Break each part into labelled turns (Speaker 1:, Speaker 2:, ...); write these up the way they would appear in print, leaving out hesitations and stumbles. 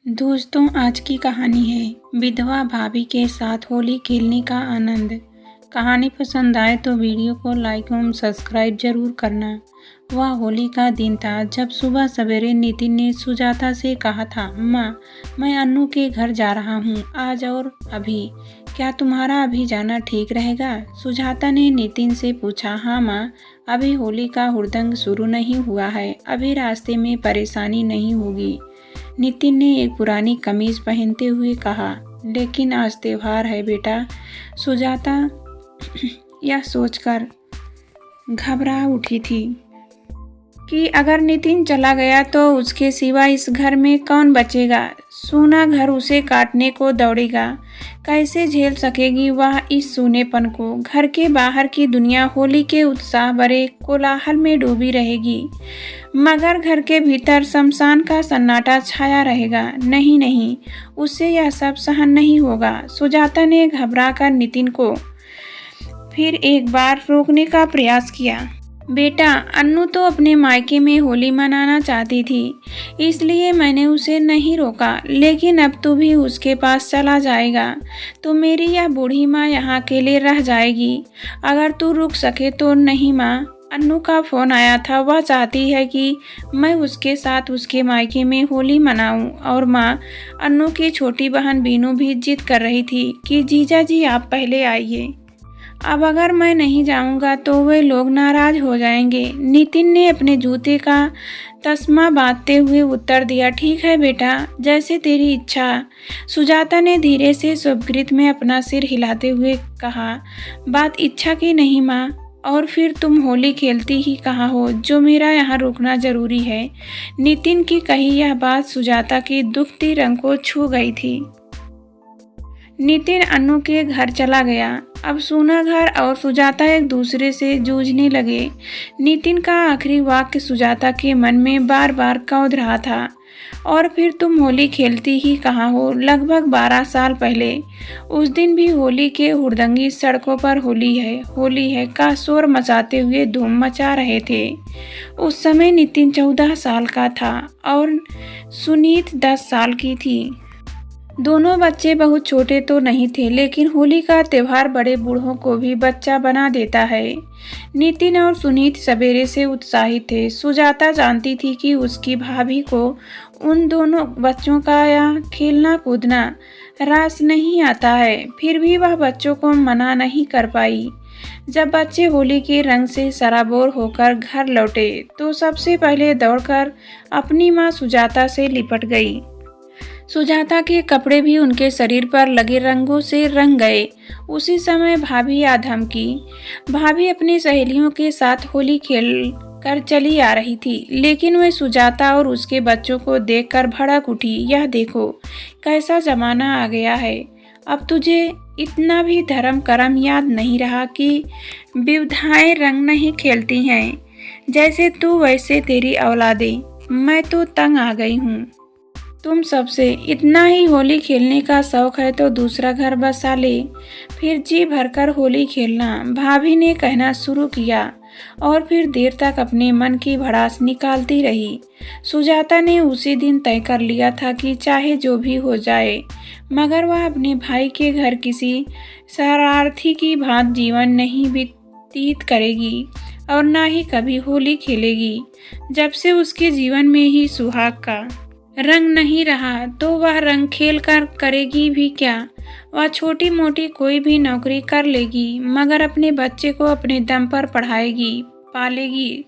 Speaker 1: दोस्तों, आज की कहानी है विधवा भाभी के साथ होली खेलने का आनंद। कहानी पसंद आए तो वीडियो को लाइक एवं सब्सक्राइब जरूर करना। वह होली का दिन था जब सुबह सवेरे नितिन ने सुजाता से कहा था, माँ, मैं अन्नू के घर जा रहा हूँ आज और अभी। क्या तुम्हारा अभी जाना ठीक रहेगा? सुजाता ने नितिन से पूछा। हाँ माँ, अभी होली का हुड़दंग शुरू नहीं हुआ है, अभी रास्ते में परेशानी नहीं होगी, नितिन ने एक पुरानी कमीज पहनते हुए कहा। लेकिन आज त्योहार है बेटा। सुजाता यह सोचकर घबरा उठी थी कि अगर नितिन चला गया तो उसके सिवा इस घर में कौन बचेगा। सूना घर उसे काटने को दौड़ेगा। कैसे झेल सकेगी वह इस सूनेपन को? घर के बाहर की दुनिया होली के उत्साह भरे कोलाहल में डूबी रहेगी, मगर घर के भीतर शमशान का सन्नाटा छाया रहेगा। नहीं नहीं, उससे यह सब सहन नहीं होगा। सुजाता ने घबराकर नितिन को फिर एक बार रोकने का प्रयास किया। बेटा, अन्नू तो अपने मायके में होली मनाना चाहती थी, इसलिए मैंने उसे नहीं रोका, लेकिन अब तू भी उसके पास चला जाएगा तो मेरी यह बूढ़ी माँ यहाँ अकेले रह जाएगी। अगर तू रुक सके तो। नहीं माँ, अन्नू का फ़ोन आया था, वह चाहती है कि मैं उसके साथ उसके मायके में होली मनाऊं। और माँ, अन्नू की छोटी बहन बीनू भी जिद कर रही थी कि जीजा जी आप पहले आइए। अब अगर मैं नहीं जाऊंगा तो वे लोग नाराज हो जाएंगे। नितिन ने अपने जूते का तस्मा बांधते हुए उत्तर दिया। ठीक है बेटा, जैसे तेरी इच्छा। सुजाता ने धीरे से स्वगृत में अपना सिर हिलाते हुए कहा। बात इच्छा की नहीं माँ, और फिर तुम होली खेलती ही कहाँ हो जो मेरा यहाँ रुकना जरूरी है। नितिन की कही यह बात सुजाता की दुखती रंग को छू गई थी। नितिन अन्नू के घर चला गया। अब सूना घर और सुजाता एक दूसरे से जूझने लगे। नितिन का आखिरी वाक्य सुजाता के मन में बार बार कौंध रहा था। और फिर तुम होली खेलती ही कहाँ हो? लगभग 12 साल पहले उस दिन भी होली के हुड़दंगी सड़कों पर होली है का शोर मचाते हुए धूम मचा रहे थे। उस समय नितिन 14 साल का था और सुनीत 10 साल की थी। दोनों बच्चे बहुत छोटे तो नहीं थे, लेकिन होली का त्योहार बड़े बूढ़ों को भी बच्चा बना देता है। नितिन और सुनीत सवेरे से उत्साहित थे। सुजाता जानती थी कि उसकी भाभी को उन दोनों बच्चों का या खेलना कूदना रास नहीं आता है, फिर भी वह बच्चों को मना नहीं कर पाई। जब बच्चे होली के रंग से सराबोर होकर घर लौटे तो सबसे पहले दौड़कर अपनी माँ सुजाता से लिपट गई। सुजाता के कपड़े भी उनके शरीर पर लगे रंगों से रंग गए। उसी समय भाभी आ धमकी। भाभी अपनी सहेलियों के साथ होली खेल कर चली आ रही थी, लेकिन वह सुजाता और उसके बच्चों को देखकर भड़क उठी। यह देखो, कैसा जमाना आ गया है। अब तुझे इतना भी धर्म कर्म याद नहीं रहा कि विधवाएं रंग नहीं खेलती हैं। जैसे तू वैसे तेरी औलादें। मैं तो तंग आ गई हूँ। तुम सबसे इतना ही होली खेलने का शौक है तो दूसरा घर बसा ले, फिर जी भरकर होली खेलना, भाभी ने कहना शुरू किया और फिर देर तक अपने मन की भड़ास निकालती रही। सुजाता ने उसी दिन तय कर लिया था कि चाहे जो भी हो जाए, मगर वह अपने भाई के घर किसी शरारती की भांति जीवन नहीं व्यतीत करेगी और ना ही कभी होली खेलेगी। जब से उसके जीवन में ही सुहाग का रंग नहीं रहा तो वह रंग खेल कर करेगी भी क्या? वह छोटी मोटी कोई भी नौकरी कर लेगी, मगर अपने बच्चे को अपने दम पर पढ़ाएगी, पालेगी।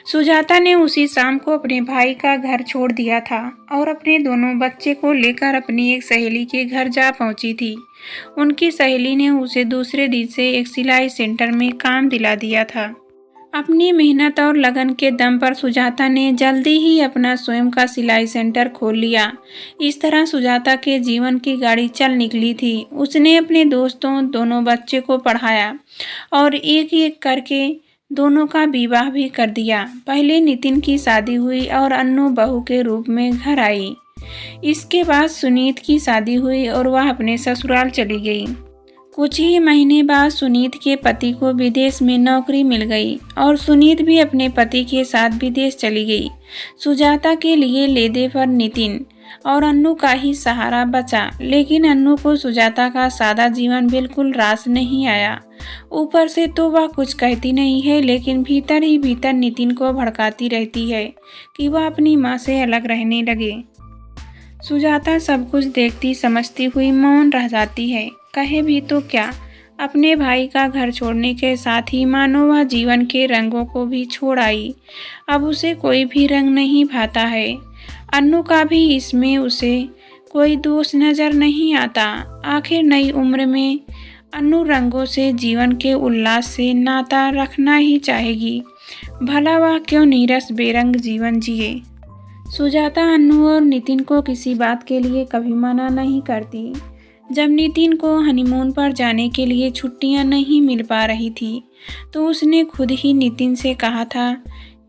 Speaker 1: सुजाता ने उसी शाम को अपने भाई का घर छोड़ दिया था और अपने दोनों बच्चे को लेकर अपनी एक सहेली के घर जा पहुंची थी। उनकी सहेली ने उसे दूसरे दिन से एक सिलाई सेंटर में काम दिला दिया था। अपनी मेहनत और लगन के दम पर सुजाता ने जल्दी ही अपना स्वयं का सिलाई सेंटर खोल लिया। इस तरह सुजाता के जीवन की गाड़ी चल निकली थी। उसने अपने दोस्तों, दोनों बच्चे को पढ़ाया और एक एक करके दोनों का विवाह भी कर दिया। पहले नितिन की शादी हुई और अन्नू बहू के रूप में घर आई। इसके बाद सुनीत की शादी हुई और वह अपने ससुराल चली गई। कुछ ही महीने बाद सुनीत के पति को विदेश में नौकरी मिल गई और सुनीत भी अपने पति के साथ विदेश चली गई। सुजाता के लिए लेदे पर नितिन और अन्नू का ही सहारा बचा। लेकिन अन्नू को सुजाता का सादा जीवन बिल्कुल रास नहीं आया। ऊपर से तो वह कुछ कहती नहीं है, लेकिन भीतर ही भीतर नितिन को भड़काती रहती है कि वह अपनी माँ से अलग रहने लगे। सुजाता सब कुछ देखती समझती हुई मौन रह जाती है। कहे भी तो क्या, अपने भाई का घर छोड़ने के साथ ही मानो वह जीवन के रंगों को भी छोड़ आई। अब उसे कोई भी रंग नहीं भाता है। अन्नू का भी इसमें उसे कोई दोष नजर नहीं आता। आखिर नई उम्र में अन्नू रंगों से, जीवन के उल्लास से नाता रखना ही चाहेगी। भला वह क्यों नीरस बेरंग जीवन जिए। सुजाता अन्नू और नितिन को किसी बात के लिए कभी मना नहीं करती। जब नितिन को हनीमून पर जाने के लिए छुट्टियां नहीं मिल पा रही थी, तो उसने खुद ही नितिन से कहा था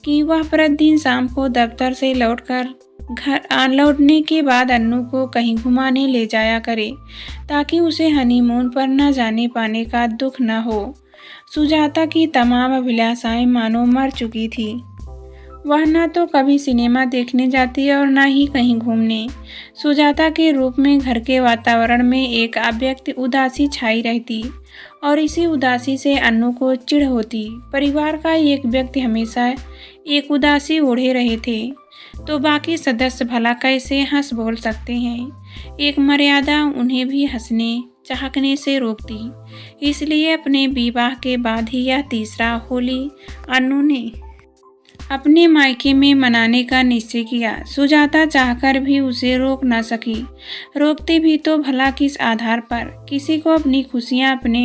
Speaker 1: कि वह प्रतिदिन शाम को दफ्तर से लौटकर घर लौटने के बाद अन्नू को कहीं घुमाने ले जाया करे, ताकि उसे हनीमून पर न जाने पाने का दुख न हो। सुजाता की तमाम अभिलाषाएं मानो मर चुकी थी। वह न तो कभी सिनेमा देखने जाती और न ही कहीं घूमने। सुजाता के रूप में घर के वातावरण में एक अव्यक्त उदासी छाई रहती और इसी उदासी से अन्नू को चिढ़ होती। परिवार का एक व्यक्ति हमेशा एक उदासी ओढ़े रहे थे, तो बाकी सदस्य भला कैसे हंस बोल सकते हैं। एक मर्यादा उन्हें भी हंसने चाहने से रोकती। इसलिए अपने विवाह के बाद ही यह तीसरा होली अन्नू ने अपने मायके में मनाने का निश्चय किया। सुजाता चाहकर भी उसे रोक न सकी। रोकती भी तो भला किस आधार पर। किसी को अपनी खुशियां अपने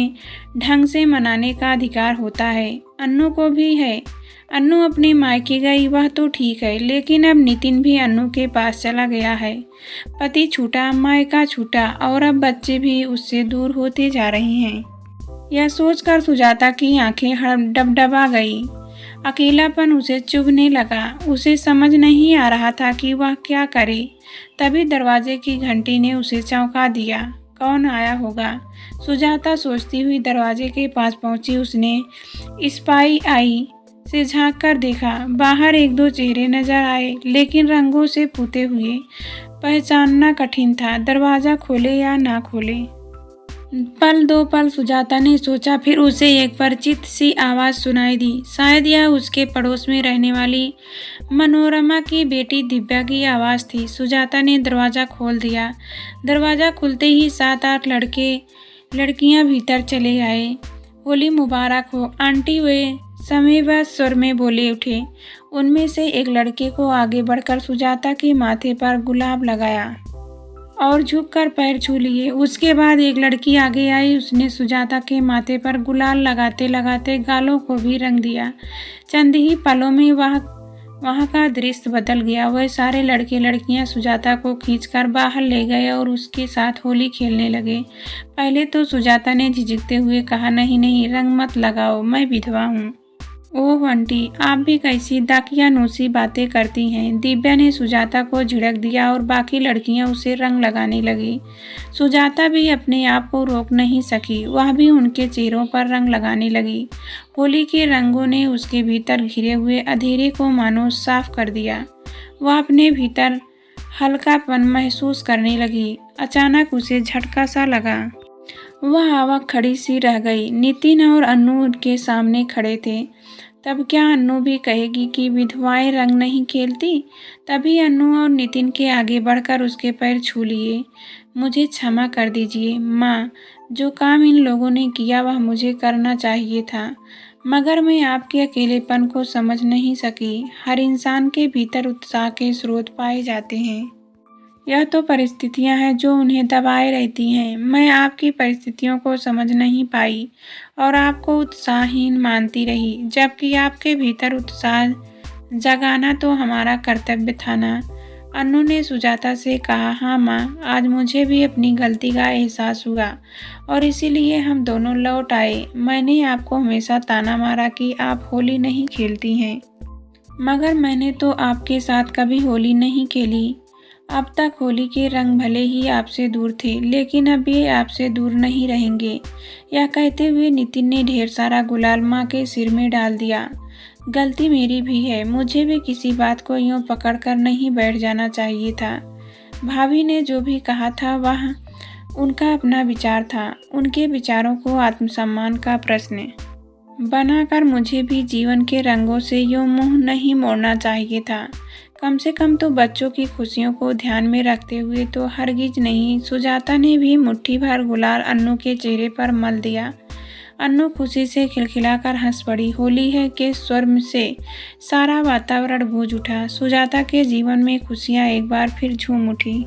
Speaker 1: ढंग से मनाने का अधिकार होता है। अन्नू को भी है। अन्नू अपने मायके गई वह तो ठीक है, लेकिन अब नितिन भी अन्नू के पास चला गया है। पति छूटा, मायका छूटा और अब बच्चे भी उससे दूर होते जा रहे हैं। यह सोचकर सुजाता की आंखें डबडबा गई। अकेलापन उसे चुभने लगा। उसे समझ नहीं आ रहा था कि वह क्या करे। तभी दरवाजे की घंटी ने उसे चौंका दिया। कौन आया होगा, सुजाता सोचती हुई दरवाजे के पास पहुंची। उसने स्पाई आई से झांक कर देखा। बाहर एक दो चेहरे नजर आए, लेकिन रंगों से पुते हुए पहचानना कठिन था। दरवाजा खोले या ना खोले। पल दो पल सुजाता ने सोचा, फिर उसे एक परिचित सी आवाज़ सुनाई दी। शायद यह उसके पड़ोस में रहने वाली मनोरमा की बेटी दिव्या की आवाज़ थी। सुजाता ने दरवाज़ा खोल दिया। दरवाज़ा खुलते ही 7-8 लड़कियां भीतर चले आए। होली मुबारक हो आंटी, वे समयबद्ध स्वर में बोले उठे। उनमें से एक लड़के को आगे बढ़कर सुजाता के माथे पर गुलाब लगाया और झुककर पैर छू लिए। उसके बाद एक लड़की आगे आई। उसने सुजाता के माथे पर गुलाल लगाते लगाते गालों को भी रंग दिया। चंद ही पलों में वहाँ का दृश्य बदल गया। वह सारे लड़के लड़कियाँ सुजाता को खींचकर बाहर ले गए और उसके साथ होली खेलने लगे। पहले तो सुजाता ने झिझकते हुए कहा, नहीं नहीं, रंग मत लगाओ, मैं विधवा हूँ। ओह आंटी, आप भी कैसी दाकियानूसी बातें करती हैं। दिव्या ने सुजाता को झिड़क दिया और बाकी लड़कियां उसे रंग लगाने लगी। सुजाता भी अपने आप को रोक नहीं सकी। वह भी उनके चेहरों पर रंग लगाने लगी। होली के रंगों ने उसके भीतर घिरे हुए अंधेरे को मानो साफ कर दिया। वह अपने भीतर हल्कापन महसूस करने लगी। अचानक उसे झटका सा लगा। वह आवाक खड़ी सी रह गई। नितिन और अन्नू उनके सामने खड़े थे। तब क्या अन्नू भी कहेगी कि विधवाएं रंग नहीं खेलती? तभी अन्नू और नितिन के आगे बढ़कर उसके पैर छू लिए। मुझे क्षमा कर दीजिए माँ, जो काम इन लोगों ने किया वह मुझे करना चाहिए था, मगर मैं आपके अकेलेपन को समझ नहीं सकी। हर इंसान के भीतर उत्साह के स्रोत पाए जाते हैं। यह तो परिस्थितियां हैं जो उन्हें दबाए रहती हैं। मैं आपकी परिस्थितियों को समझ नहीं पाई और आपको उत्साहहीन मानती रही, जबकि आपके भीतर उत्साह जगाना तो हमारा कर्तव्य था ना। अन्नू ने सुजाता से कहा, हाँ माँ, आज मुझे भी अपनी गलती का एहसास हुआ और इसीलिए हम दोनों लौट आए। मैंने आपको हमेशा ताना मारा कि आप होली नहीं खेलती हैं, मगर मैंने तो आपके साथ कभी होली नहीं खेली। अब तक होली के रंग भले ही आपसे दूर थे, लेकिन अब ये आपसे दूर नहीं रहेंगे। यह कहते हुए नितिन ने ढेर सारा गुलाल माँ के सिर में डाल दिया। गलती मेरी भी है। मुझे भी किसी बात को यूँ पकड़ कर नहीं बैठ जाना चाहिए था। भाभी ने जो भी कहा था वह उनका अपना विचार था। उनके विचारों को आत्मसम्मान का प्रश्न बनाकर मुझे भी जीवन के रंगों से यूं मुंह नहीं मोड़ना चाहिए था। कम से कम तो बच्चों की खुशियों को ध्यान में रखते हुए तो हरगिज नहीं। सुजाता ने भी मुट्ठी भर गुलाल अन्नू के चेहरे पर मल दिया। अन्नू खुशी से खिलखिलाकर हंस पड़ी। होली है के स्वर से सारा वातावरण गूंज उठा। सुजाता के जीवन में खुशियां एक बार फिर झूम उठी।